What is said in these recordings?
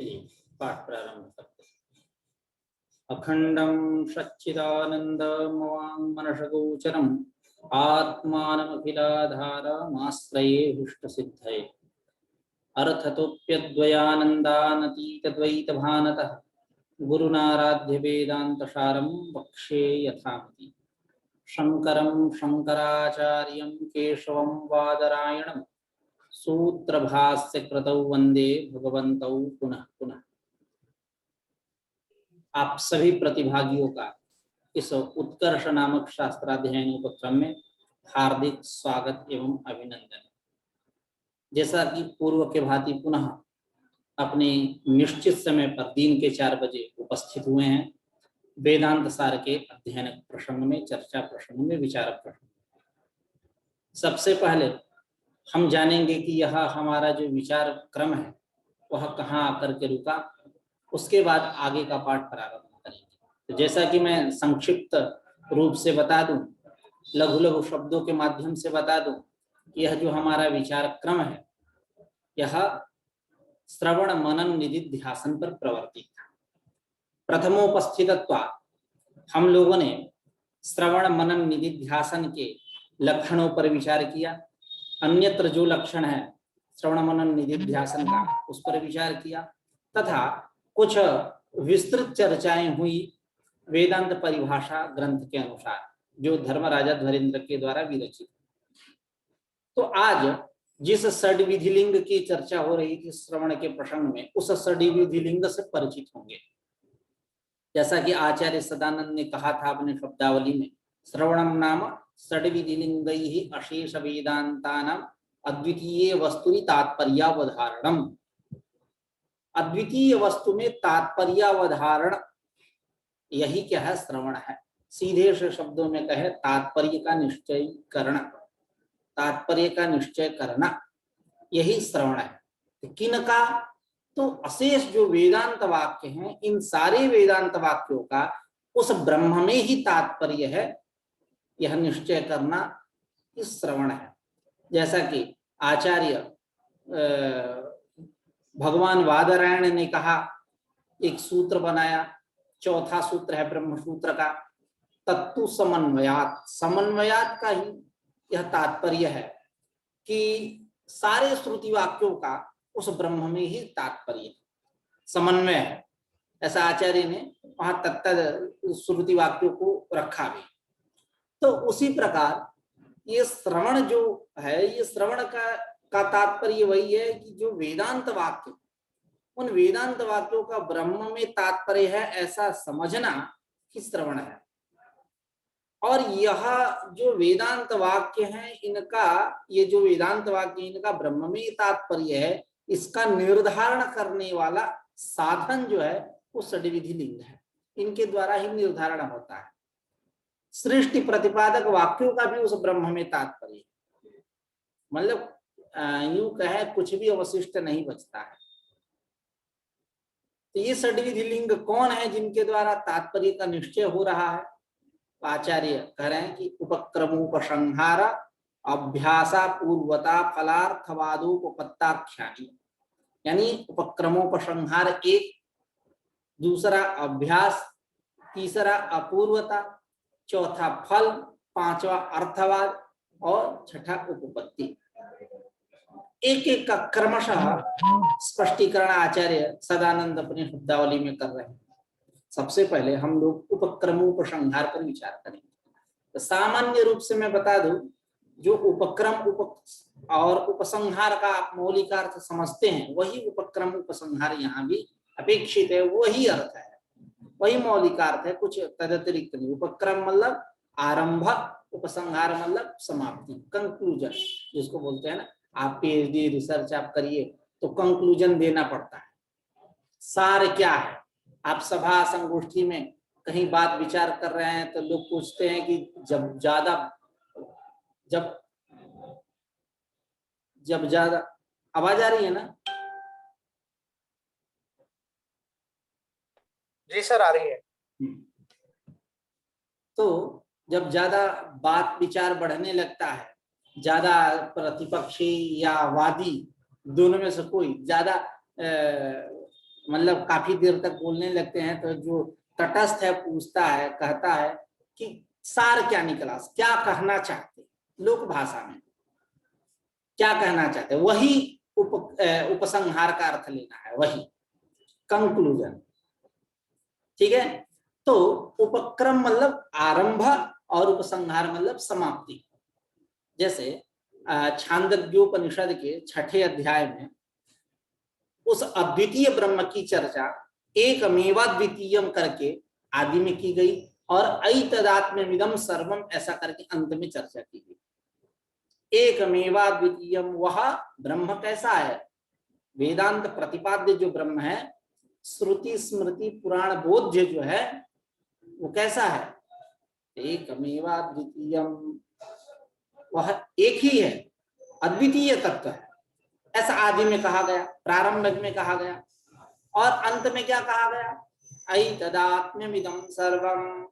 चलिए पाठ प्रारंभ करते हैं। अखंडं सच्चिदानन्दमवाङ्मनसगोचरम् आत्मानमखिलाधारमाश्रये हृष्टसिद्धये अर्थतोऽप्यद्वयानन्दानतीतद्वैतभानतः गुरुनाराध्य वेदान्तसारं वक्ष्ये यथामति। शंकरं शंकराचार्यं केशवं बादरायणं सूत्रभास्य कृतौ वंदे भगवन्तौ पुनः पुनः। आप सभी प्रतिभागियों का इस उत्कर्ष नामक शास्त्राध्ययन उपक्रम में हार्दिक स्वागत एवं अभिनंदन। जैसा कि पूर्व के भांति पुनः अपने निश्चित समय पर दिन के 4 बजे उपस्थित हुए हैं वेदांत सार के अध्ययन प्रसंग में, चर्चा प्रसंग में, विचार प्रसंग। सबसे पहले हम जानेंगे कि यह हमारा जो विचार क्रम है वह कहाँ आकर के रुका, उसके बाद आगे का पाठ प्रारंभ करेंगे। तो जैसा कि मैं संक्षिप्त रूप से बता दूं, लघु लघु शब्दों के माध्यम से बता दूं, यह जो हमारा विचार क्रम है यह श्रवण मनन निधिध्यासन पर प्रवर्तित था। प्रथमोपस्थितत्वात् हम लोगों ने श्रवण मनन निधिध्यासन के लक्षणों पर विचार किया। अन्यत्र जो लक्षण है श्रवण मनन निधिध्यासन का उस पर विचार किया तथा कुछ विस्तृत चर्चाएं हुई वेदांत परिभाषा ग्रंथ के अनुसार जो धर्मराजा ध्वरेंद्र के द्वारा विरचित। तो आज जिस षड्विधिलिंग की चर्चा हो रही थी श्रवण के प्रसंग में, उस षड्विधिलिंग से परिचित होंगे। जैसा कि आचार्य सदानंद ने कहा था अपने शब्दावली में, श्रवणम नाम षड्विधिलिंगैः अशेष वेदांतानां अद्वितीय वस्तुनि तात्पर्यावधारणम। अद्वितीय वस्तु में तात्पर्यावधारण यही क्या है? श्रवण है। सीधे से शब्दों में कहे तात्पर्य का निश्चय करना, तात्पर्य का निश्चय करना यही श्रवण है। किन का? तो अशेष जो वेदांत वाक्य हैं, इन सारे वेदांत वाक्यों का उस ब्रह्म में ही तात्पर्य है, यह निश्चय करना इस श्रवण है। जैसा कि आचार्य भगवान वादरायण ने कहा, एक सूत्र बनाया, चौथा सूत्र है ब्रह्म सूत्र का, तत्तु समन्वयात। समन्वयात का ही यह तात्पर्य है कि सारे श्रुति वाक्यों का उस ब्रह्म में ही तात्पर्य समन्वय है। ऐसा आचार्य ने वहां तत्त श्रुति वाक्यों को रखा भी। तो उसी प्रकार ये श्रवण जो है, ये श्रवण का तात्पर्य वही है कि जो वेदांत वाक्य, उन वेदांत वाक्यों का ब्रह्म में तात्पर्य है ऐसा समझना कि श्रवण है। और यह जो वेदांत वाक्य है इनका, ये जो वेदांत वाक्य इनका ब्रह्म में तात्पर्य है, इसका निर्धारण करने वाला साधन जो है वो षड्विधि लिंग है। इनके द्वारा ही निर्धारण होता है। सृष्टि प्रतिपादक वाक्यों का भी उस ब्रह्म में तात्पर्य, मतलब यूं कहे कुछ भी अवशिष्ट नहीं बचता है। तो ये षड्विधि लिंग कौन है जिनके द्वारा तात्पर्य का निश्चय हो रहा है? आचार्य कह रहे हैं कि उपक्रमोपसंहार अभ्यासा पूर्वता फलार्थवादोपपत्ताख्यानि, यानी उपक्रमोपसंहार एक, दूसरा अभ्यास, तीसरा अपूर्वता, चौथा फल, पांचवा अर्थवाद और छठा उपपत्ति। एक एक का क्रमशः स्पष्टीकरण आचार्य सदानंद अपने शब्दावली में कर रहे हैं। सबसे पहले हम लोग उपक्रमोपसंहार पर विचार करेंगे। तो सामान्य रूप से मैं बता दूं, जो उपक्रम और उपसंहार का आप मौलिक अर्थ समझते हैं, वही उपक्रम उपसंहार यहाँ भी अपेक्षित है। वही अर्थ है, वही मौलिक अर्थ है, कुछ तदतिरिक्त नहीं। उपक्रम मतलब आरंभ, उपसंहार मतलब समाप्ति, कंक्लूजन जिसको बोलते हैं ना। आप पीएचडी रिसर्च आप करिए तो कंक्लूजन देना पड़ता है। सार क्या है? आप सभा संगोष्ठी में कहीं बात विचार कर रहे हैं तो लोग पूछते हैं कि जब ज्यादा आवाज आ रही है ना? जी सर, आ रही है। तो जब ज्यादा बात विचार बढ़ने लगता है, ज्यादा प्रतिपक्षी या वादी दोनों में से कोई ज्यादा मतलब काफी देर तक बोलने लगते हैं तो जो तटस्थ है पूछता है, कहता है कि सार क्या निकला, क्या कहना चाहते लोक भाषा में, क्या कहना चाहते, वही उपसंहार का अर्थ लेना है, वही कंक्लूजन। ठीक है, तो उपक्रम मतलब आरंभ और उपसंहार मतलब समाप्ति। जैसे छांदोग्योपनिषद के 6ठे अध्याय में उस अद्वितीय ब्रह्म की चर्चा एकमेवाद्वितीयम करके आदि में की गई और ऐतदात्म्यमिदं सर्वम ऐसा करके अंत में चर्चा की गई। एकमेवाद्वितीयम वह ब्रह्म कैसा है, वेदांत प्रतिपाद्य जो ब्रह्म है, श्रुति स्मृति पुराण बोध्य जो है वो कैसा है, एकमेवाद्वितीयम, वह एक ही है, अद्वितीय तत्व है, ऐसा आदि में कहा गया, प्रारंभ में कहा गया, और अंत में क्या कहा गया, ऐतदात्म्यमिदं सर्वम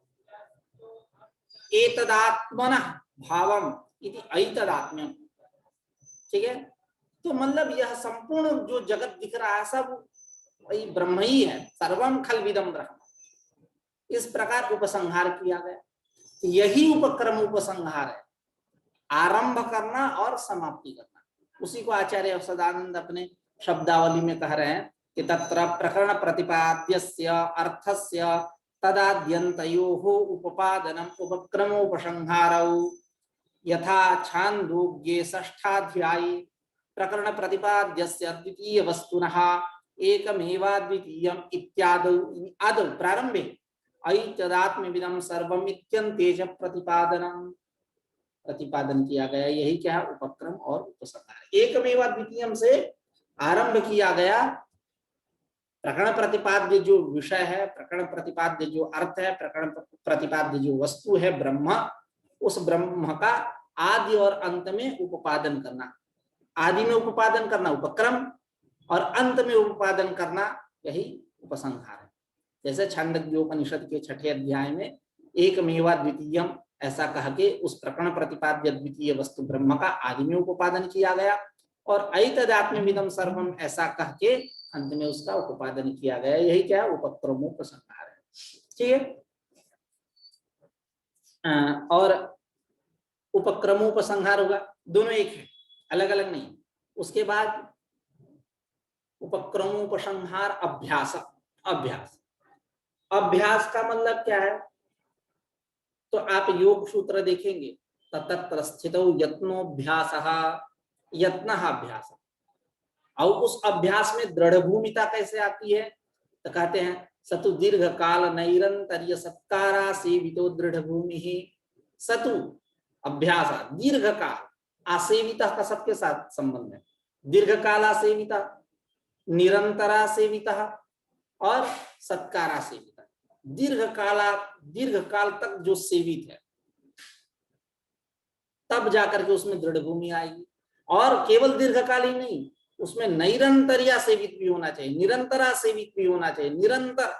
एतदात्मनः भावम इति ऐतदात्म्यम। ठीक है, तो मतलब यह संपूर्ण जो जगत दिख रहा है सब वही ब्रह्म ही है, सर्वम खल्विदं ब्रह्म, इस प्रकार उपसंहार किया गया। यही उपक्रम उपसंहार है, आरंभ करना और समाप्ति करना। उसी को आचार्य सदानंद अपने शब्दावली में कह रहे हैं कि तत्र प्रकरण प्रतिपाद्यस्य अर्थस्य तदाद्यन्तयोः उपपादनम उपक्रमोपसंहारौ यथा छांदोग्ये षष्ठाध्याये प्रकरण प्रतिपाद्यस्य द्वितीय वस्तुनः एकमेवाद्वितीयम् इत्यादौ आदौ प्रारंभे ऐतदात्म्यमिदं सर्वम् इत्यन्ते च प्रतिपादन किया गया। यही क्या है, उपक्रम और उपसंहार। एकमेवाद्वितीयम से आरंभ किया गया, प्रकरण प्रतिपाद्य जो विषय है, प्रकरण प्रतिपाद्य जो अर्थ है, प्रकरण प्रतिपाद्य जो वस्तु है ब्रह्म, उस ब्रह्म का आदि और अंत में उपादन करना। आदि में उपादन करना उपक्रम और अंत में उपादन करना यही उपसंहार है। जैसे छांदोग्योपनिषद के 6ठे अध्याय में एकमेवाद्वितीयम ऐसा कह के उस प्रकरण प्रतिपाद्य द्वितीय वस्तु ब्रह्म का आदि में उपादन किया गया, और ऐतदात्म्यमिदं सर्वम ऐसा कह के अंत में उसका उपादन किया गया। यही क्या है, उपक्रमोपसंहार है। ठीक है, और उपक्रमोपसंहार होगा, दोनों एक है, अलग अलग नहीं। उसके बाद उपक्रमोपसंहार अभ्यास। अभ्यास अभ्यास का मतलब क्या है, तो आप योग सूत्र देखेंगे, तत्र स्थितौ यत्नोभ्यासः यत्नः अभ्यासः। और उस अभ्यास में दृढ़ भूमिता कैसे आती है, तो कहते हैं सतु दीर्घ काल नैरंतर्य सत्कारा सेवितो दृढ़ भूमि। सतु अभ्यास, दीर्घ काल, आसेविता का सबके साथ संबंध है, दीर्घ काल आसेविता, निरंतरा सेविता और सत्कारा सेविता। दीर्घ काल तक जो सेवित है तब जाकर के उसमें दृढ़ भूमि आएगी। और केवल दीर्घकाल ही नहीं, उसमें निरंतरिया सेवित भी होना चाहिए, निरंतरा सेवित भी होना चाहिए, निरंतर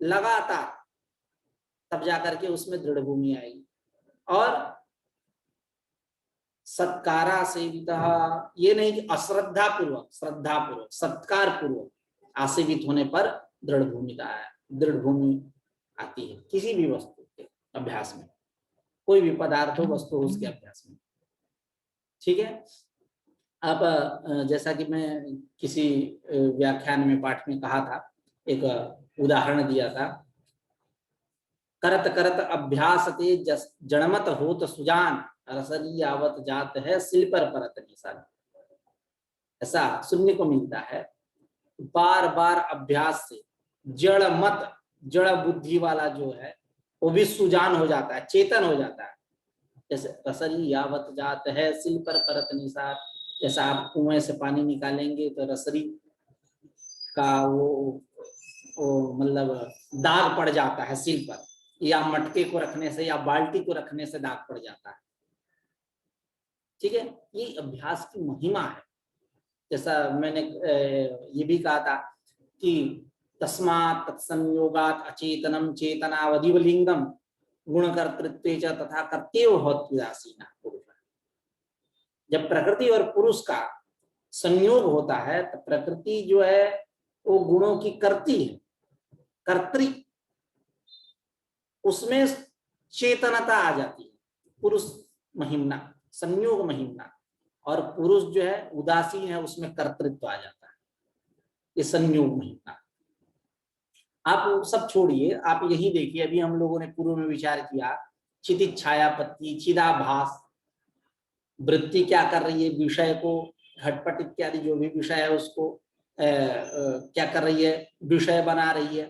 लगातार, तब जाकर के उसमें दृढ़ भूमि आएगी। और सत्कारा सेविता, ये नहीं कि अश्रद्धा पूर्वक, श्रद्धा पूर्वक, सत्कार पूर्वक आसेवित होने पर दृढ़ भूमि आती है किसी भी वस्तु के अभ्यास में, कोई भी पदार्थ हो, वस्तु हो, उसके अभ्यास में। ठीक है, अब जैसा कि मैं किसी व्याख्यान में पाठ में कहा था, एक उदाहरण दिया था, करत करत अभ्यास ते जड़मत होत सुजान रसरी आवत जात है सिल पर परत निशान। ऐसा सुनने को मिलता है, बार बार अभ्यास से जड़ मत, जड़ बुद्धि वाला जो है वो भी सुजान हो जाता है, चेतन हो जाता है। जैसे रसरी यावत जात है सिल पर परत निसार, जैसा आप कुएं से पानी निकालेंगे तो रसरी का वो मतलब दाग पड़ जाता है सिल पर, या मटके को रखने से या बाल्टी को रखने से दाग पड़ जाता है। ठीक है, ये अभ्यास की महिमा है। जैसा मैंने ये भी कहा था कि तस्मात् तत्संयोगात् अचेतनम चेतनावधिवलिंगम गुणकर्तृत्वे च तथा कर्तव्य भवत्युदासीना पुरुष। जब प्रकृति और पुरुष का संयोग होता है तो प्रकृति जो है वो गुणों की करती है, कर्त्री, उसमें चेतनता आ जाती है। पुरुष महिम्ना, संयोग महिम्ना, और पुरुष जो है उदासीन है, उसमें कर्तृत्व आ जाता है, ये संयोग महिम्ना। आप सब छोड़िए, आप यही देखिए, अभी हम लोगों ने पूर्व में विचार किया, चितिच्छायापत्ति, चिदाभास, वृत्ति क्या कर रही है, विषय को, घटपट इत्यादि जो भी विषय है उसको क्या कर रही है, विषय बना रही है,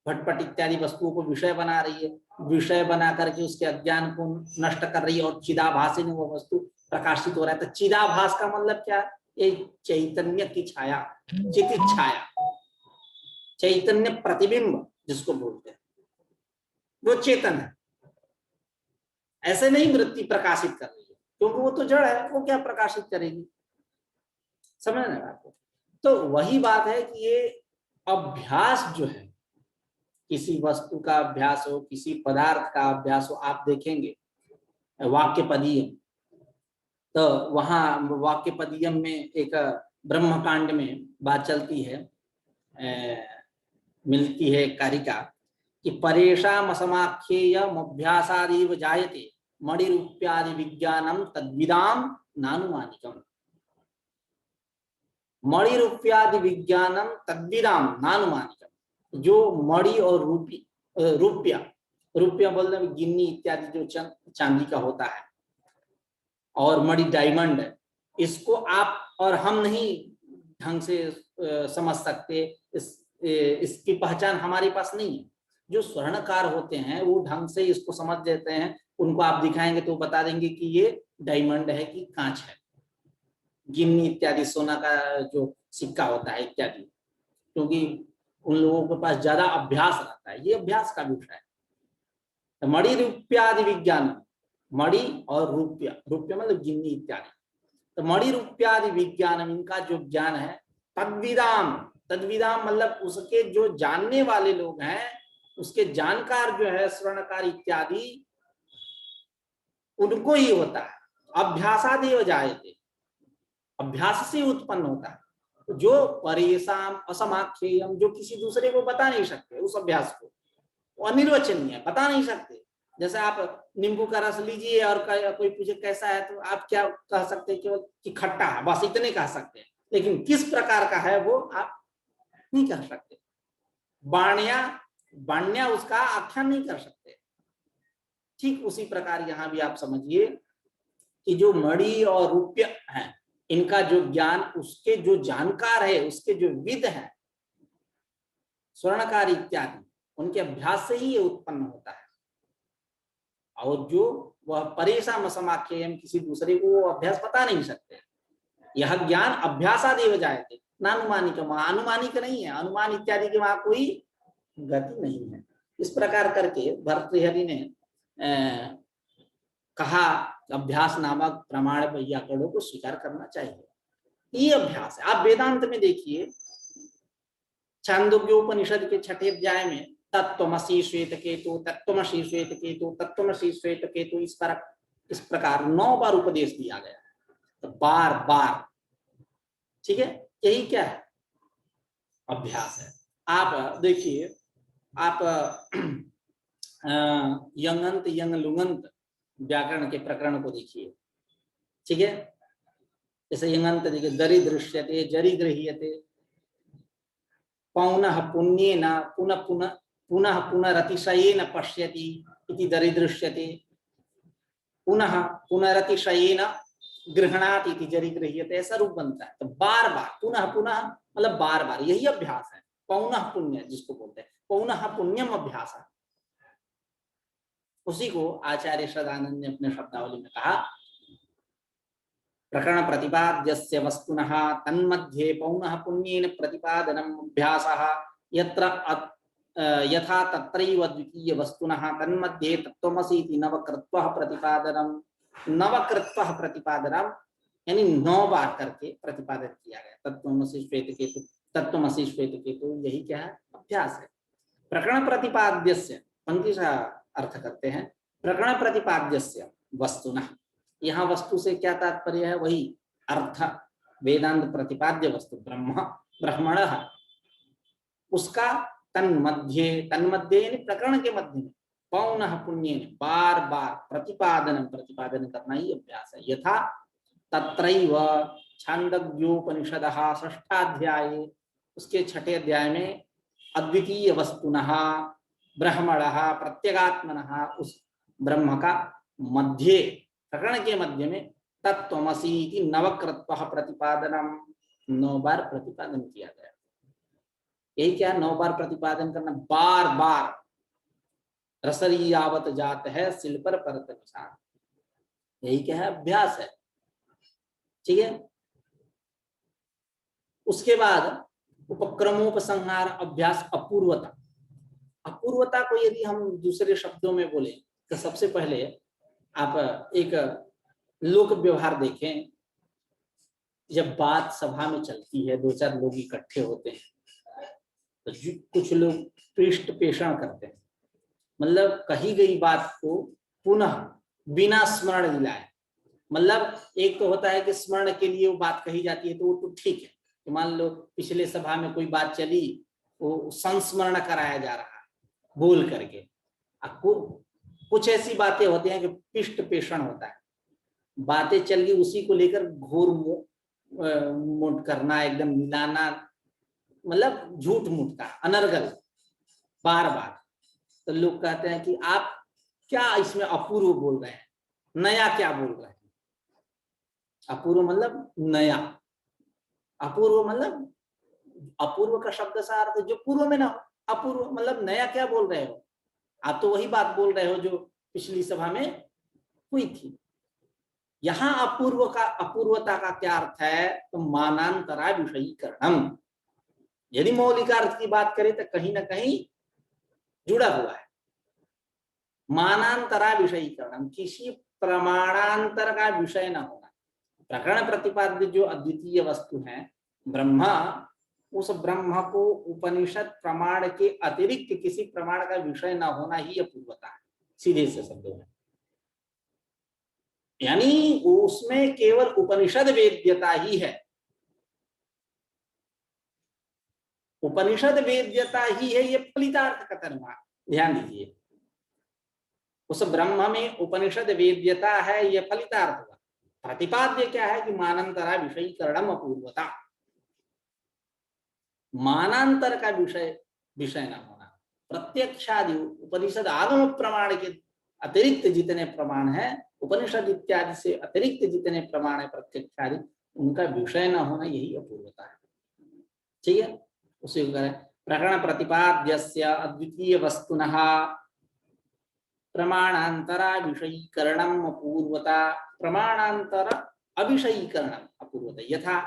घटपट इत्यादि वस्तुओं को विषय बना रही है, विषय बना करके उसके अज्ञान को नष्ट कर रही है, और चिदाभास में वो वस्तु प्रकाशित हो रहा है। तो चिदाभास का मतलब क्या, एक चैतन्य की छाया, चितित छाया, चैतन्य प्रतिबिंब जिसको बोलते हैं, वो चेतन है। ऐसे नहीं वृत्ति प्रकाशित कर रही है, क्योंकि वो तो जड़ है, वो क्या प्रकाशित करेगी, समझ रहे हैं आपको। तो वही बात है कि ये अभ्यास जो है, किसी वस्तु का अभ्यास हो, किसी पदार्थ का अभ्यास हो, आप देखेंगे वाक्य पदीयम, तो वहां वाक्य पदीयम में एक ब्रह्म कांड में बात चलती है, मिलती है कारिका कि परेशाम असमाख्येयम अभ्यासादिव जायते मणिरूप्यादि विज्ञानम तद्विदाम नानुमानिकम। मणिरूप्यादि विज्ञानम तद्विदाम नानुमानिकम, जो मणि और रूप्या, रूप्या बोलते हैं गिन्नी इत्यादि जो चांदी का होता है, और मणि डायमंड है, इसको आप और हम नहीं ढंग से समझ सकते, इसकी पहचान हमारे पास नहीं है। जो स्वर्णकार होते हैं वो ढंग से इसको समझ देते हैं, उनको आप दिखाएंगे तो बता देंगे कि ये डायमंड है कि कांच है, गिन्नी इत्यादि सोना का जो सिक्का होता है इत्यादि, क्योंकि उन लोगों के पास ज्यादा अभ्यास रहता है, ये अभ्यास का विषय है। तो मणि रूप्यादि विज्ञान, मणि और रूप्या, रूप्या मतलब गिन्नी इत्यादि, तो मणि रूप्यादि विज्ञान, इनका जो ज्ञान है, तद्विदाम, तद्विदाम मतलब उसके जो जानने वाले लोग हैं, उसके जानकार जो है स्वर्णकार इत्यादि, उनको ही होता है। अभ्यासादेव जायते, अभ्यास से उत्पन्न होता है। जो परेशान असमाख्येयम, जो किसी दूसरे को बता नहीं सकते उस अभ्यास को, वो अनिर्वचनीय, बता नहीं सकते। जैसे आप नींबू का रस लीजिए और कोई पूछे कैसा है, तो आप क्या कह सकते हैं, केवल कि खट्टा है, बस इतने कह सकते हैं, लेकिन किस प्रकार का है वो आप नहीं कह सकते। बाण्या, बाण्या उसका आख्यान नहीं कर सकते। ठीक उसी प्रकार यहाँ भी आप समझिए कि जो मणि और रूप्य है, इनका जो ज्ञान, उसके जो जानकार है, उसके जो विद है, स्वर्णकार इत्यादि, उनके अभ्यास से ही ये उत्पन्न होता है। और जो वह परेशान समाख्यम, किसी दूसरे को वो अभ्यास बता नहीं सकते। यह ज्ञान अभ्यासादेव जायते नानुमानिक, अनुमानिक नहीं है, अनुमान इत्यादि के वहां कोई गति नहीं है। इस प्रकार करके भर्तृहरि ने कहा अभ्यास नामक प्रमाण वैयाकरणों को स्वीकार करना चाहिए। ये अभ्यास है। आप वेदांत में देखिए, छांदोग्योपनिषद के छठे अध्याय में तत्त्वमसि श्वेत केतु, तत्त्वमसि श्वेत केतु, तत्त्वमसि श्वेत केतु, इस प्रकार 9 बार उपदेश दिया गया। तो बार बार, ठीक है, यही क्या है, अभ्यास है। आप देखिए, आप यंगंत यंग लुंगंत व्याकरण के प्रकरण को देखिए, ठीक है। जैसे यंगंत देखिए, दरि दृश्यते, जरि गृह्यते, पौनः पुण्येन पुनः पुनः पुनः पुनरतिशयेन पश्यति इति दरि दृश्यते, पुनः पुनरतिशयेन गृह्णाति इति जरि गृह्यते, ऐसा रूप बनता है। तो बार बार, पुनः पुनः मतलब बार बार, यही अभ्यास है। पौनः पुण्य जिसको बोलते हैं, पौनः पुण्यम अभ्यास है। उसी को आचार्य सदानंद ने अपने शब्दावली में कहा, प्रकरण प्रतिपाद्यस्य वस्तुनः तन्मध्ये पौनः पुण्येन प्रतिपादनम् अभ्यासः, यत्र यथा तत्रैव द्वितीय वस्तुनः तन्मध्ये तत्त्वमसि इति नवकृत्वः प्रतिपादनम्, नवकृत्वः प्रतिपादनम् यानी 9 बार करके प्रतिपादन किया गया। तत्त्वमसि श्वेत केतु, तत्त्वमसि श्वेत केतु, यही क्या है, अभ्यास है। प्रकरण प्रतिपाद्यस्य, पंक्ति से अर्थ करते हैं, प्रकरण प्रतिपाद्यस्य वस्तुनः, यहाँ वस्तु से क्या तात्पर्य है, वही अर्थ, वेदांत प्रतिपाद्य वस्तु ब्रह्म ब्रह्मण, उसका तन्मध्ये, तन्मध्ये यानी प्रकरण के मध्य में, पौनः पुण्येन बार बार प्रतिपादन करना ही अभ्यास है। यथा तत्रैव छांदोग्योपनिषदः षष्ठाध्याये, उसके छठे अध्याय में अद्वितीय वस्तुनः ब्रह्मणः प्रत्यगात्मनः, उस ब्रह्म का मध्य, प्रकरण के मध्य में तत्त्वमसि इति नवकृत्वः प्रतिपादनम, 9 बार प्रतिपादन किया गया। यही क्या 9 बार प्रतिपादन करना, बार बार, रसरी यावत जात है सिल पर परत निशान, यही क्या है, अभ्यास है। ठीक है। उसके बाद उपक्रमोपसंहार अभ्यास अपूर्वता। अपूर्वता को यदि हम दूसरे शब्दों में बोले तो सबसे पहले आप एक लोक व्यवहार देखें। जब बात सभा में चलती है, 2-4 लोग इकट्ठे होते हैं, तो कुछ लोग पृष्ठ पेषण करते हैं, मतलब कही गई बात को पुनः बिना स्मरण दिलाए। मतलब एक तो होता है कि स्मरण के लिए वो बात कही जाती है, तो वो तो ठीक है। तो मान लो पिछले सभा में कोई बात चली, वो संस्मरण कराया जा रहा है बोल करके। कुछ ऐसी बातें होती हैं कि पृष्ठ पेषण होता है, बातें चल गई उसी को लेकर घोर मोट करना, एकदम मिलाना, मतलब झूठ मूठ का अनर्गल बार बार। तो लोग कहते हैं कि आप क्या इसमें अपूर्व बोल रहे हैं, नया क्या बोल रहे हैं। अपूर्व मतलब नया, अपूर्व मतलब अपूर्व का शब्द सा अर्थ जो पूर्व में ना हो। अपूर्व मतलब नया क्या बोल रहे हो, आप तो वही बात बोल रहे हो जो पिछली सभा में हुई थी। यहां अपूर्वता का क्या अर्थ है, तो मानांतरा विषयीकरणम। यदि मौलिक अर्थ की बात करें तो कहीं ना कहीं जुड़ा हुआ है। मानांतरा विषयीकरणम, किसी प्रमाणांतर का विषय न होना। प्रकरण प्रतिपाद्य जो अद्वितीय वस्तु है ब्रह्मा, उस ब्रह्म को उपनिषद प्रमाण के अतिरिक्त किसी प्रमाण का विषय न होना ही अपूर्वता है, सीधे से शब्दों में। यानी उसमें केवल उपनिषद वेद्यता ही है, उपनिषद वेद्यता ही है, ये फलितार्थ का कर्म। ध्यान दीजिए, उस ब्रह्म में उपनिषद वेद्यता है, यह फलितार्थ हुआ। प्रतिपाद्य क्या है कि मानांतरा विषयीकरणम अपूर्वता, मानांतर का विषय न होना। प्रत्यक्षादि उपनिषद आगम प्रमाण के अतिरिक्त जितने प्रमाण है, उपनिषद इत्यादि से अतिरिक्त जितने प्रमाण है प्रत्यक्षादि, उनका विषय न होना, यही अपूर्वता है। ठीक है। उसी को करें प्रकरण प्रतिपाद्यस्य अद्वितीय वस्तुनः प्रमाणांतरा विषयीकरणम अपूर्वता, प्रमाणांतर अविषयीकरणम अपूर्वता। यथा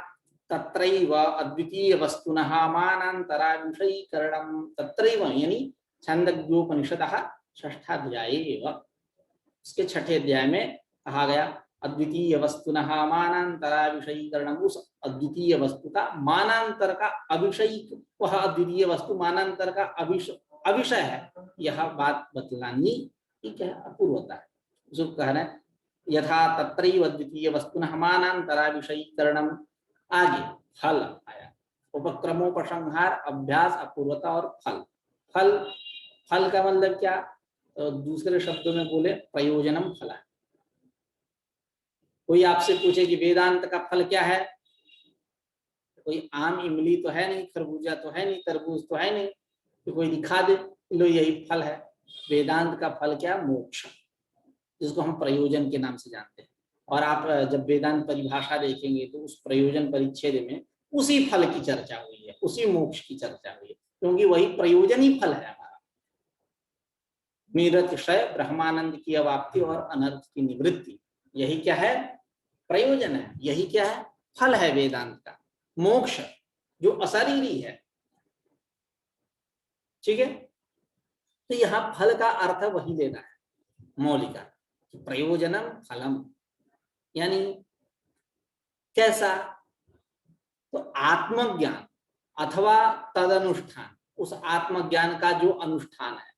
तत्रैव अद्वितीय वस्तुनः मानांतरा विषयीकरणम, तत्रैव यानी छांदोग्योपनिषदः षष्ठाध्याये एव, उसके छठे अध्याय में कहा गया अद्वितीय वस्तुनः मानांतरा विषयीकरणम। उस अद्वितीय वस्तु का मानांतर का अविषयी, वह अद्वितीय वस्तु मानांतर का अविषय है, यह बात बतलानी ठीक है, अपूर्वता है। जो कह रहे हैं यथा तत्रैव अद्वितीय वस्तुनः मानांतरा विषयीकरणम। आगे फल आया, उपक्रमोपसंहार अभ्यास अपूर्वता और फल। फल, फल का मतलब क्या, तो दूसरे शब्दों में बोले प्रयोजनम फल। कोई आपसे पूछे कि वेदांत का फल क्या है, कोई आम इमली तो है नहीं, खरबूजा तो है नहीं, तरबूज तो है नहीं, तो कोई दिखा दे लो यही फल है। वेदांत का फल क्या, मोक्ष, जिसको हम प्रयोजन के नाम से जानते हैं। और आप जब वेदांत परिभाषा देखेंगे तो उस प्रयोजन परिच्छेद में उसी फल की चर्चा हुई है, उसी मोक्ष की चर्चा हुई है, क्योंकि वही प्रयोजन ही फल है हमारा। निरतिशय ब्रह्मानंद की अवाप्ति और अनर्थ की निवृत्ति, यही क्या है, प्रयोजन है। यही क्या है, फल है वेदांत का, मोक्ष जो अशरीरी है। ठीक है। तो यहाँ फल का अर्थ वही लेना है मौलिक, प्रयोजनम फलम, यानी कैसा, तो आत्मज्ञान अथवा तदनुष्ठान, उस आत्मज्ञान का जो अनुष्ठान है,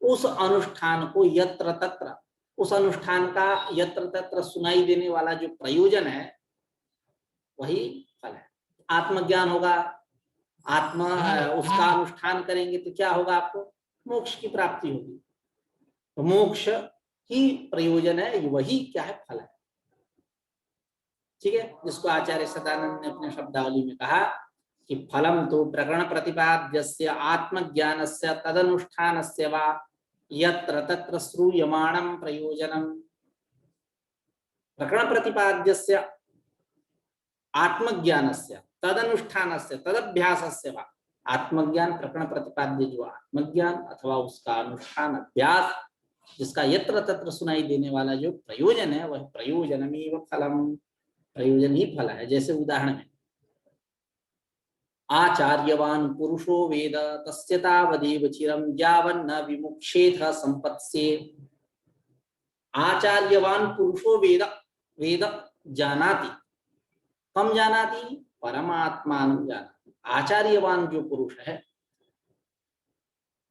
उस अनुष्ठान को यत्र तत्र, उस अनुष्ठान का यत्र तत्र सुनाई देने वाला जो प्रयोजन है, वही आत्मज्ञान होगा, आत्मा उसका अनुष्ठान करेंगे तो क्या होगा, आपको मोक्ष की प्राप्ति होगी। तो मोक्ष ही प्रयोजन है, वही क्या है, फल है। ठीक है, जिसको आचार्य सदानंद ने अपने शब्दावली में कहा कि फलम तो प्रकरण प्रतिपाद्यस्य आत्मज्ञानस्य तदनुष्ठानस्य वा यत्र तत्र श्रूयमाणं प्रयोजनम। प्रकरण प्रतिपाद्यस्य आत्मज्ञानस्य तदनुष्ठानस्य तदभ्यासस्य वा। आत्मज्ञान प्रकरण प्रतिपाद्य जो आत्मज्ञान अथवा उसका अनुष्ठान अभ्यास, जिसका यत्र तत्र सुनाई देने वाला जो प्रयोजन है, वह प्रयोजनमेव फलम, प्रयोजन ही फल है। जैसे उदाहरण में आचार्यवान पुरुषो वेद तस्य तावदेव चिरं यावन्न विमुक्षेथ संपत्से। आचार्यवान पुरुषो वेद, वेद जानाति, कम जानाति, परमात्मान जानाति। आचार्यवान जो पुरुष है,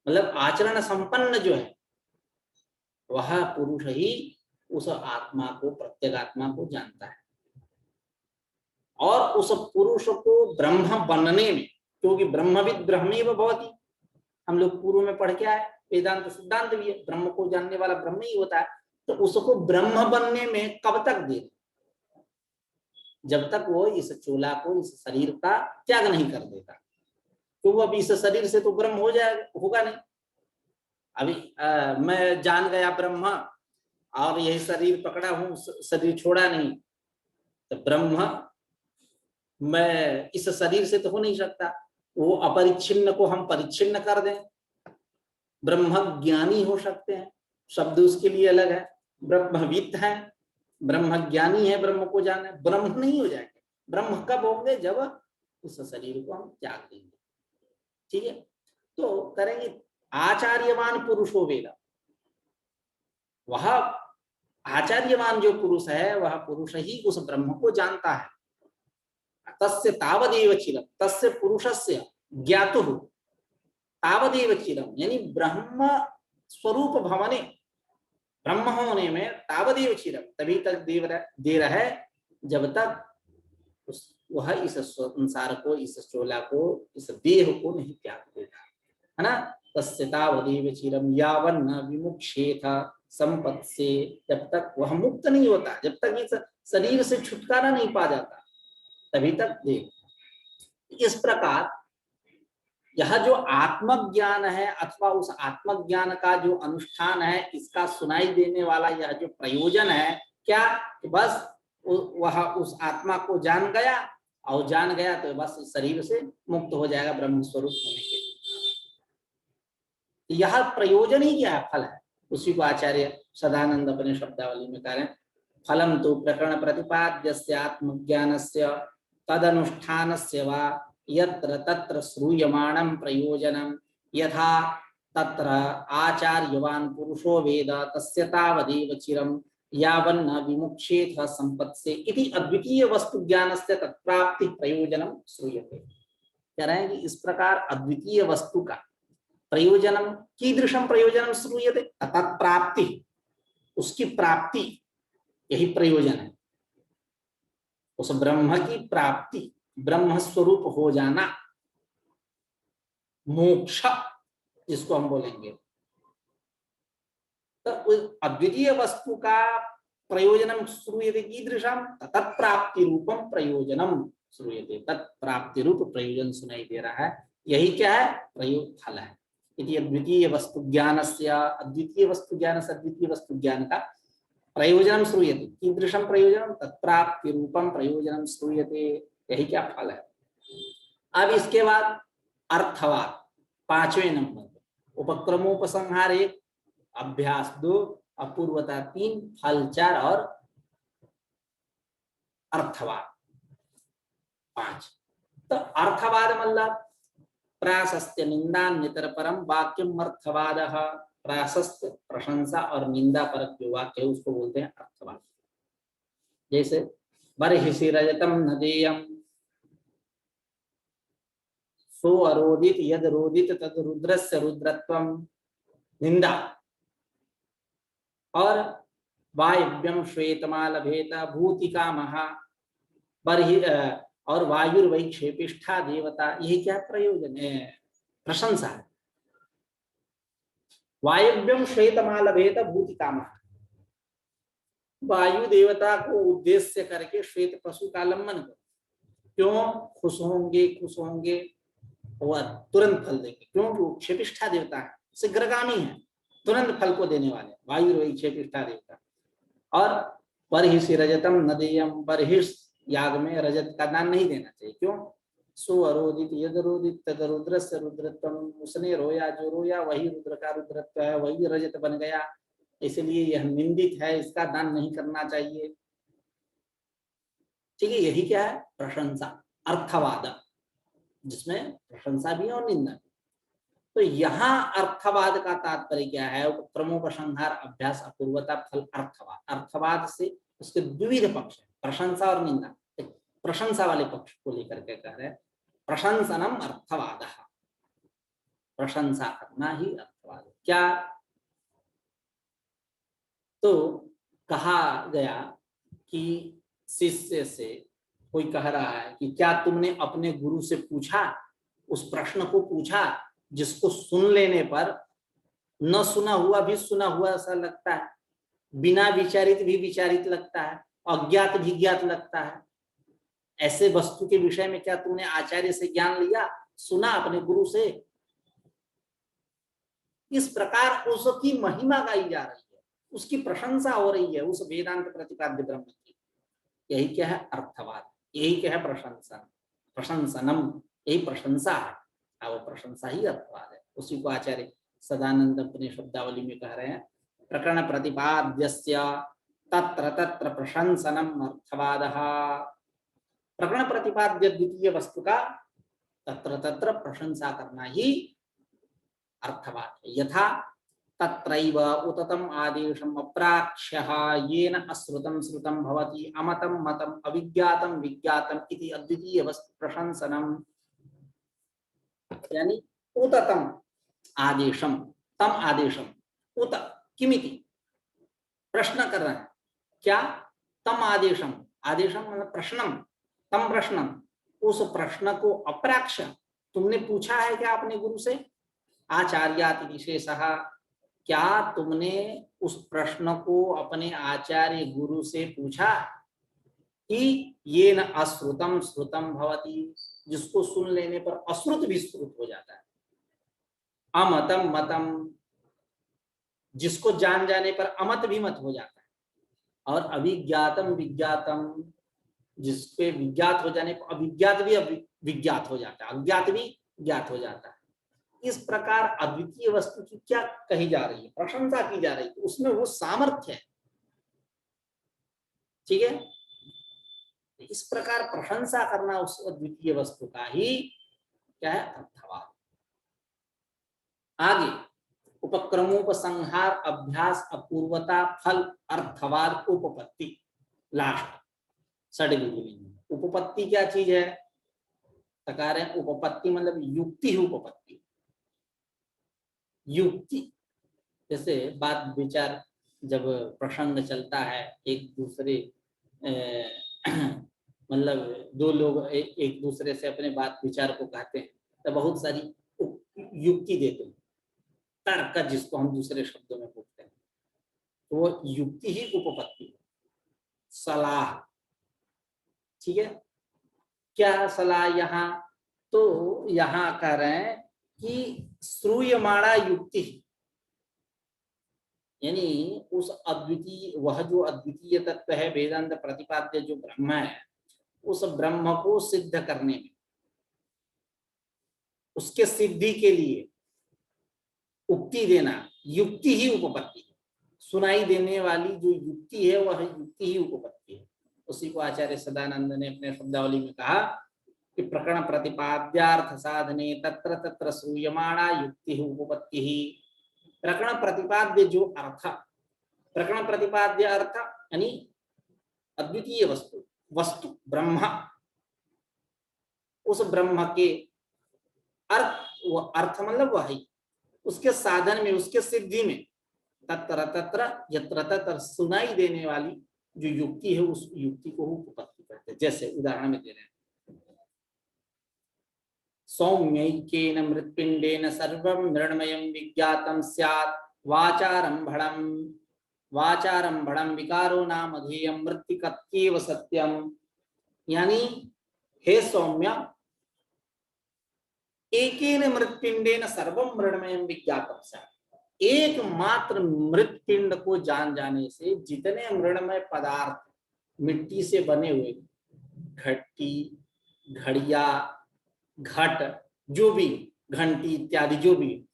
मतलब आचरण संपन्न जो है, वह पुरुष ही उस आत्मा को, प्रत्येगात्मा को जानता है। और उस पुरुष को ब्रह्म बनने में, क्योंकि ब्रह्मविद ब्रह्मेव भवति, हम लोग पूर्व में पढ़ के आए, वेदांत सिद्धांत भी है, ब्रह्म को जानने वाला ब्रह्म ही होता है। तो उसको ब्रह्म बनने में कब तक देर, जब तक वो इस चोला को, इस शरीर का त्याग नहीं कर देता। तो वो अभी इस शरीर से तो ब्रह्म हो जाएगा, होगा नहीं। अभी मैं जान गया ब्रह्म और यही शरीर पकड़ा हूं, शरीर छोड़ा नहीं, तो ब्रह्म मैं इस शरीर से तो हो नहीं सकता। वो अपरिच्छिन्न को हम परिच्छिन्न कर दें, ब्रह्म ज्ञानी हो सकते हैं, शब्द उसके लिए अलग है। ब्रह्मविद है, ब्रह्म ज्ञानी है, ब्रह्म को जाने, ब्रह्म नहीं हो जाएंगे। ब्रह्म कब होंगे, जब इस शरीर को हम त्याग देंगे। ठीक है, तो करेंगे आचार्यवान पुरुषो वेद, वह आचार्यवान जो पुरुष है, वह पुरुष ही उस ब्रह्म को जानता है। तस्य तावदेव चिरम, तस्य पुरुषस्य ज्ञातुः तावदेव चिरम, यानी ब्रह्म स्वरूप भवने, ब्रह्म होने में तावदेव चिरम, तभी तक देर है जब तक वह इस संसार को, इस चोला को, इस देह को नहीं त्याग देता है ना। तस्य तावदेव चिरम यावन्न विमुक्षेथ संपत्से, जब तक वह मुक्त नहीं होता, जब तक इस शरीर से छुटकारा नहीं पा जाता, तभी तक देह। इस प्रकार यह जो आत्मज्ञान है अथवा उस आत्मज्ञान का जो अनुष्ठान है, इसका सुनाई देने वाला यह जो प्रयोजन है, क्या कि बस वह उस आत्मा को जान गया, और जान गया तो बस शरीर से मुक्त हो जाएगा ब्रह्म स्वरूप होने के लिए। यह प्रयोजन ही क्या है, फल है। उसी को आचार्य सदानंद अपने शब्दावली में कह रहे हैं, फलम तो प्रकरण प्रतिपाद्यस्य आत्मज्ञानस्य तदनुष्ठानस्य वा यत्र तत्र श्रूयमाणं प्रयोजनं यथा तत्र आचार्यवान पुरुषो वेद तस्य तावदेव चिरं यावन्न विमुक्षेथ संपत्से इति अद्वितीय वस्तु ज्ञानस्य तत्प्राप्ति प्रयोजनं श्रूयते। कह रहे हैं कि इस प्रकार अद्वितीय वस्तु का प्रयोजनम, कीदृशम प्रयोजनम श्रूयते, तत्प्राप्ति, उसकी प्राप्ति, यही प्रयोजन है। उस ब्रह्म की प्राप्ति, ब्रह्म स्वरूप हो जाना, मोक्ष जिसको हम बोलेंगे। तो अद्वितीय वस्तु का प्रयोजनम श्रूयते कीदृशम, तत्प्राप्ति रूपम प्रयोजनम श्रूयते, तत्प्राप्ति रूप प्रयोजन सुनाई दे रहा है। यही क्या है, प्रयोग फल है। यदि अद्वितीय वस्तु ज्ञानस्य, अद्वितीय वस्तु ज्ञान से अद्वितीय वस्तु ज्ञान का प्रयोजनम श्रूयते, कीदृशम प्रयोजनम, तत्प्राप्ति रूपम प्रयोजनम श्रूयते, यही क्या फल है। अब इसके बाद अर्थवाद, पांचवें नंबर, उपक्रमोपसंहार 1, अभ्यास 2, अपूर्वता 3, फल 4 और अर्थवाद 5। तो अर्थवाद मतलब प्राशस्त्य निंदान्यतर परम वाक्यम अर्थवादः, प्राशस्त्य प्रशंसा और निंदा परक जो वाक्य है उसको बोलते हैं अर्थवाद। जैसे बर्हिषि रजतम न देयम, सो अरोदित यद रोदित तद रुद्रस्य रुद्रत्वम, निंदा। और वायव्यम श्वेतमालभेत भूतिका महा, बर्हि और वायुर्वैक्षेपिष्ठा देवता, यही क्या प्रयोजन है, प्रशंसा है। वायव्यम श्वेतमालभेत भूति काम, वायु देवता को उद्देश्य करके श्वेत पशु का आलम्बन करो। क्यों? खुश होंगे, खुश होंगे, वह तुरंत फल देंगे। क्यों? वो क्षेपिष्ठा देवता है, शीघ्रगामी है, तुरंत फल को देने वाले, वायुर्वैक्षेपिष्ठा देवता। और बर्हिषि रजतम न देयम, बर्हिष याग में रजत का दान नहीं देना चाहिए। क्यों? सो अरोदित यदरोदित तद रुद्रस्य रुद्रत्वम, उसने रोया जो रोया वही रुद्र का रुद्रत्व है, वही रजत बन गया, इसलिए यह निंदित है, इसका दान नहीं करना चाहिए। ठीक है, यही क्या है? प्रशंसा, अर्थवाद, जिसमें प्रशंसा भी है और निंदा भी। तो यहाँ अर्थवाद का तात्पर्य क्या है? उपक्रमोपसंहार अभ्यास अपूर्वता फल अर्थवाद। अर्थवाद से उसके द्विविध पक्ष है, प्रशंसा और निंदा। प्रशंसा वाले पक्ष को लेकर के कह रहे हैं प्रशंसनम अर्थवाद, प्रशंसा करना ही अर्थवाद। क्या? तो कहा गया कि शिष्य से कोई कह रहा है कि क्या तुमने अपने गुरु से पूछा, उस प्रश्न को पूछा जिसको सुन लेने पर न सुना हुआ भी सुना हुआ ऐसा लगता है, बिना विचारित भी विचारित लगता है, अज्ञात भी ज्ञात लगता है। ऐसे वस्तु के विषय में क्या तुमने आचार्य से ज्ञान लिया, सुना अपने गुरु से? इस प्रकार उसकी महिमा गाई जा रही है, उसकी प्रशंसा हो रही है, उस वेदांत प्रतिपाद्य ब्रह्म की। यही क्या है? अर्थवाद। यही क्या है? प्रशंसन, प्रशंसनम, यही प्रशंसा है। वो प्रशंसा ही अर्थवाद है। उसी को आचार्य सदानंद अपनी शब्दावली में कह रहे हैं, प्रकरण प्रतिपाद्यस्य तत्र तत्र प्रशंसनम अर्थवादः। प्रकरण प्रतिपाद्य द्वितीय वस्तु का तत्र तत्र प्रशंसा करना ही अर्थवाद है। यथा तत्रैव उततम आदेशम अप्राक्ष्यः येन अश्रुतं श्रुतं भवति, अमतं मतं अविज्ञातं विज्ञातम् इति अद्वितीय वस्तु प्रशंसनम। यानी उततम आदेशम, तम आदेशम, उत किमिति, प्रश्न कर रहे हैं। क्या? तम आदेशम, आदेशम मतलब प्रश्नम, तम प्रश्नम, उस प्रश्न को अप्राक्ष्य, तुमने पूछा है क्या अपने गुरु से? आचार्याति विशेषः, क्या तुमने उस प्रश्न को अपने आचार्य गुरु से पूछा कि ये न अश्रुतम श्रुतम भवति, जिसको सुन लेने पर अश्रुत भी श्रुत हो जाता है, अमतम मतम, जिसको जान जाने पर अमत भी मत हो जाता है, और अविज्ञातम विज्ञातम, जिसके विज्ञात हो जाने पर अविज्ञात भी विज्ञात हो जाता है, अज्ञात भी ज्ञात हो जाता है। इस प्रकार अद्वितीय वस्तु की क्या कही जा रही है? प्रशंसा की जा रही है, उसमें वो सामर्थ्य है। ठीक है, इस प्रकार प्रशंसा करना उस अद्वितीय वस्तु का ही क्या है? अर्थवाद। आगे उपक्रमोपसंहार अभ्यास अपूर्वता फल अर्थवाद उपपत्ति, लास्ट षड्विधि। उपपत्ति क्या चीज है? तकार है उपपत्ति मतलब युक्ति ही उपपत्ति। युक्ति जैसे बात विचार, जब प्रसंग चलता है, एक दूसरे मतलब दो लोग एक दूसरे से अपने बात विचार को कहते हैं, तो बहुत सारी युक्ति देते हैं, तर्क जिसको हम दूसरे शब्दों में बोलते हैं, तो वो युक्ति ही उपपत्ति है। सलाह, ठीक है, क्या सलाह यहाँ? तो यहाँ कह रहे हैं कि श्रूयमाणा युक्ति, यानी उस अद्वितीय, वह जो अद्वितीय तत्व है वेदांत प्रतिपाद्य जो ब्रह्म है, उस ब्रह्म को सिद्ध करने में, उसके सिद्धि के लिए उक्ति देना युक्ति ही उपपत्ति है। सुनाई देने वाली जो युक्ति है वह युक्ति ही उपपत्ति है। उसी को आचार्य सदानंद ने अपने शब्दावली में कहा कि प्रकरण प्रतिपाद्यार्थ साधने तत्र तत्र श्रूयमाणा युक्ति उपपत्ति ही। प्रकरण प्रतिपाद्य जो अर्थ, प्रकरण प्रतिपाद्य अर्थ यानी अद्वितीय वस्तु, वस्तु ब्रह्म, उस ब्रह्म के अर्थ, वो अर्थ मतलब वही, उसके साधन में, उसके सिद्धि में, तत्र तत्र यत्र तत्र सुनाई देने वाली जो युक्ति है, उस युक्ति को उपपत्ति कहते हैं। जैसे उदाहरण में दे रहे हैं, सौम्यैकेन मृत्पिंडेन सर्वं मृण्मयं विज्ञातं स्यात् वाचारंभणं विकारो नाम ध्येयं मृत्तिकत्येव सत्यम। यानी हे सौम्य, एकेन मृत्पिंडेन सर्वं मृण्मयं विज्ञातं स्यात्, एकमात्र मृतपिंड को जान जाने से जितने मृण्मय पदार्थ मिट्टी से बने हुए, घटी, घड़िया, घट, जो भी घंटी इत्यादि, जो भी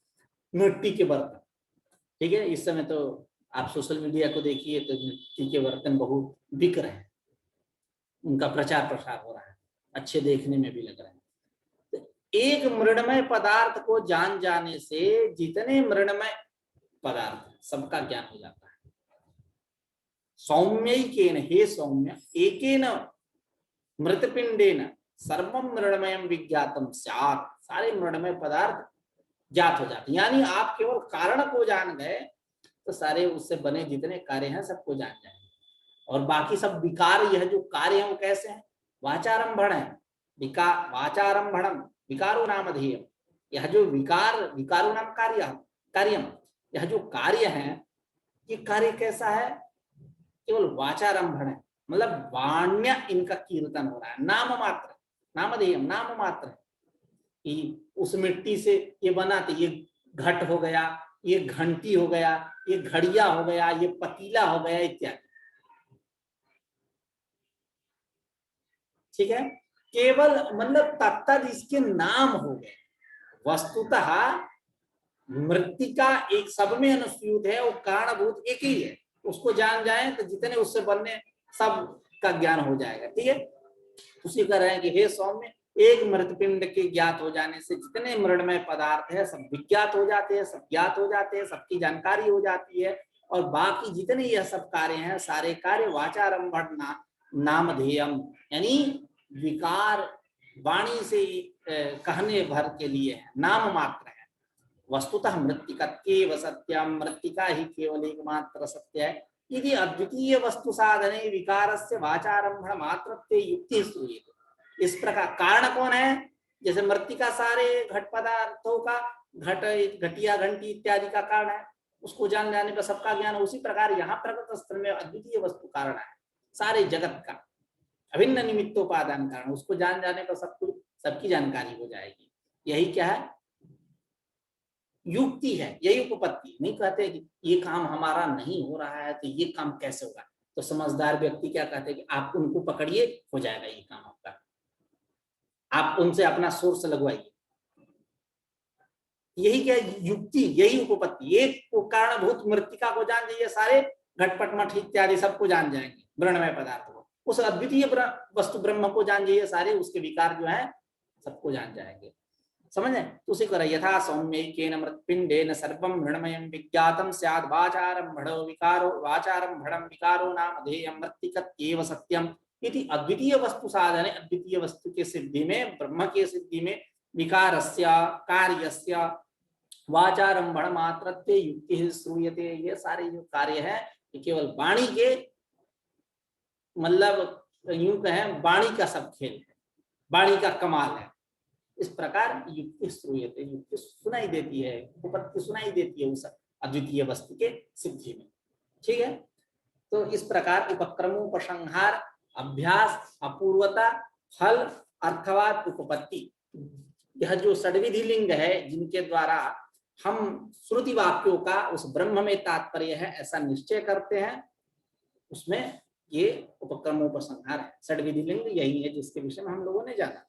मिट्टी के बर्तन, ठीक है। इस समय तो आप सोशल मीडिया को देखिए तो मिट्टी के बर्तन बहुत बिक रहे हैं, उनका प्रचार प्रसार हो रहा है, अच्छे देखने में भी लग रहे हैं। तो एक मृण्मय पदार्थ को जान जाने से जितने मृण्मय पदार्थ सबका ज्ञान हो जाता है। सौम्यैकेन, हे सौम्य, एकेन मृतपिंडेन सर्वं मृण्मयं विज्ञातं स्यात्, सारे मृण्मय पदार्थ ज्ञात हो जाते। यानी आप केवल कारण को जान गए तो सारे उससे बने जितने कार्य हैं सबको जान जाएंगे। और बाकी सब विकार, यह जो कार्य है वो कैसे हैं? वाचारंभण है, वाचारंभणम विकारो नाम ध्येयम। यह जो विकारो नाम कार्यम, यह जो कार्य है ये कार्य कैसा है? केवल वाचारंभण है, मतलब वाण्य इनका कीर्तन हो रहा है, नाम मात्र, नामधेयम, नाम मात्र है कि उस मिट्टी से ये बना, तो ये घट हो गया, ये घंटी हो गया, ये घड़िया हो गया, ये पतीला हो गया इत्यादि, ठीक है। केवल मतलब तत्त इसके नाम हो गए, वस्तुतः मृत्तिका एक सब में अनुस्यूत है, वो कारणभूत एक ही है। उसको जान जाए तो जितने उससे बनने सब का ज्ञान हो जाएगा, ठीक है। उसी कह रहे हैं कि हे सौम्य, एक मृतपिंड के ज्ञात हो जाने से जितने मृण्मय पदार्थ है सब विज्ञात हो जाते हैं, सब ज्ञात हो जाते हैं, सबकी जानकारी हो जाती है। और बाकी जितने यह सब कार्य हैं, सारे कार्य वाचारंभण नामधेयम, यानी विकार वाणी से कहने भर के लिए है, नाम मात्र है। वस्तुतः मृत्तिकत्येव सत्यम, मृत्तिका ही केवल एकमात्र सत्य है। यदि अद्वितीय वस्तु साधने विकारस्य वाचारंभण मात्रत्वे युक्ति श्रूयते। इस प्रकार कारण कौन है? जैसे मृत्तिका सारे घट पदार्थों का, घट, घटिया, घंटी इत्यादि का कारण है, उसको जान जाने पर सबका ज्ञान। उसी प्रकार यहाँ प्रकृत स्तर में अद्वितीय वस्तु कारण है, सारे जगत का अभिन्न निमित्तोपादान कारण, उसको जान जाने पर सबकी जानकारी हो जाएगी। यही क्या है? युक्ति है, यही उपपत्ति। नहीं कहते कि ये काम हमारा नहीं हो रहा है तो ये काम कैसे होगा। तो समझदार व्यक्ति क्या कहते हैं कि आप उनको पकड़िए, हो जाएगा ये काम आपका, आप उनसे अपना सोर्स लगवाइए। यही क्या युक्ति, यही उपपत्ति। एक कारणभूत मृत्तिका को जान जाइए, सारे घटपट मठ इत्यादि सबको जान जाएंगे, मृण्मय पदार्थ को। उस अद्वितीय वस्तु ब्रह्म को जान जाइए, सारे उसके विकार जो है सबको जान जाएंगे। समझे? तो उसी को यथा सौम्यैकेन मृत्पिंडेन सर्वं मृण्मयं विज्ञातं स्यात् वाचारंभणो विकारो नाम ध्येयं मृत्तिकत्येव सत्यम। इति अद्वितीय वस्तु साधने, अद्वितीय वस्तु के सिद्धि में, ब्रह्म के सिद्धि में विकारस्य कार्यस्य वाचारंभण मात्रत्वे युक्ति श्रूयते। ये सारे जो कार्य है ये केवल वाणी के, मतलब यूं कहें वाणी का सब खेल है, वाणी का कमाल है। इस प्रकार युक्ति श्रूयते, युक्ति सुनाई देती है, उपपत्ति सुनाई देती है उस अद्वितीय वस्तु के सिद्धि में, ठीक है। तो इस प्रकार उपक्रमोपसंहार, अभ्यास, अपूर्वता, फल, अर्थवाद, उपपत्ति, यह जो षड्विधि लिंग है जिनके द्वारा हम श्रुति वाक्यों का उस ब्रह्म में तात्पर्य है ऐसा निश्चय करते हैं, उसमें ये उपक्रमोपसंहार है। षड्विधि लिंग यही है जिसके विषय में हम लोगों ने जाना।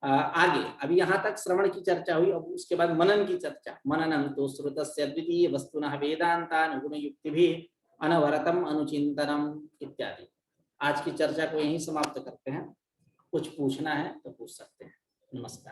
आगे अभी यहाँ तक श्रवण की चर्चा हुई, अब उसके बाद मनन की चर्चा। मननम तो श्रुतस्य द्वितीय वस्तुनः वेदांतानुगुण युक्तिभिः अनवरतम अनुचिंतनम इत्यादि। आज की चर्चा को यहीं समाप्त करते हैं। कुछ पूछना है तो पूछ सकते हैं। नमस्कार।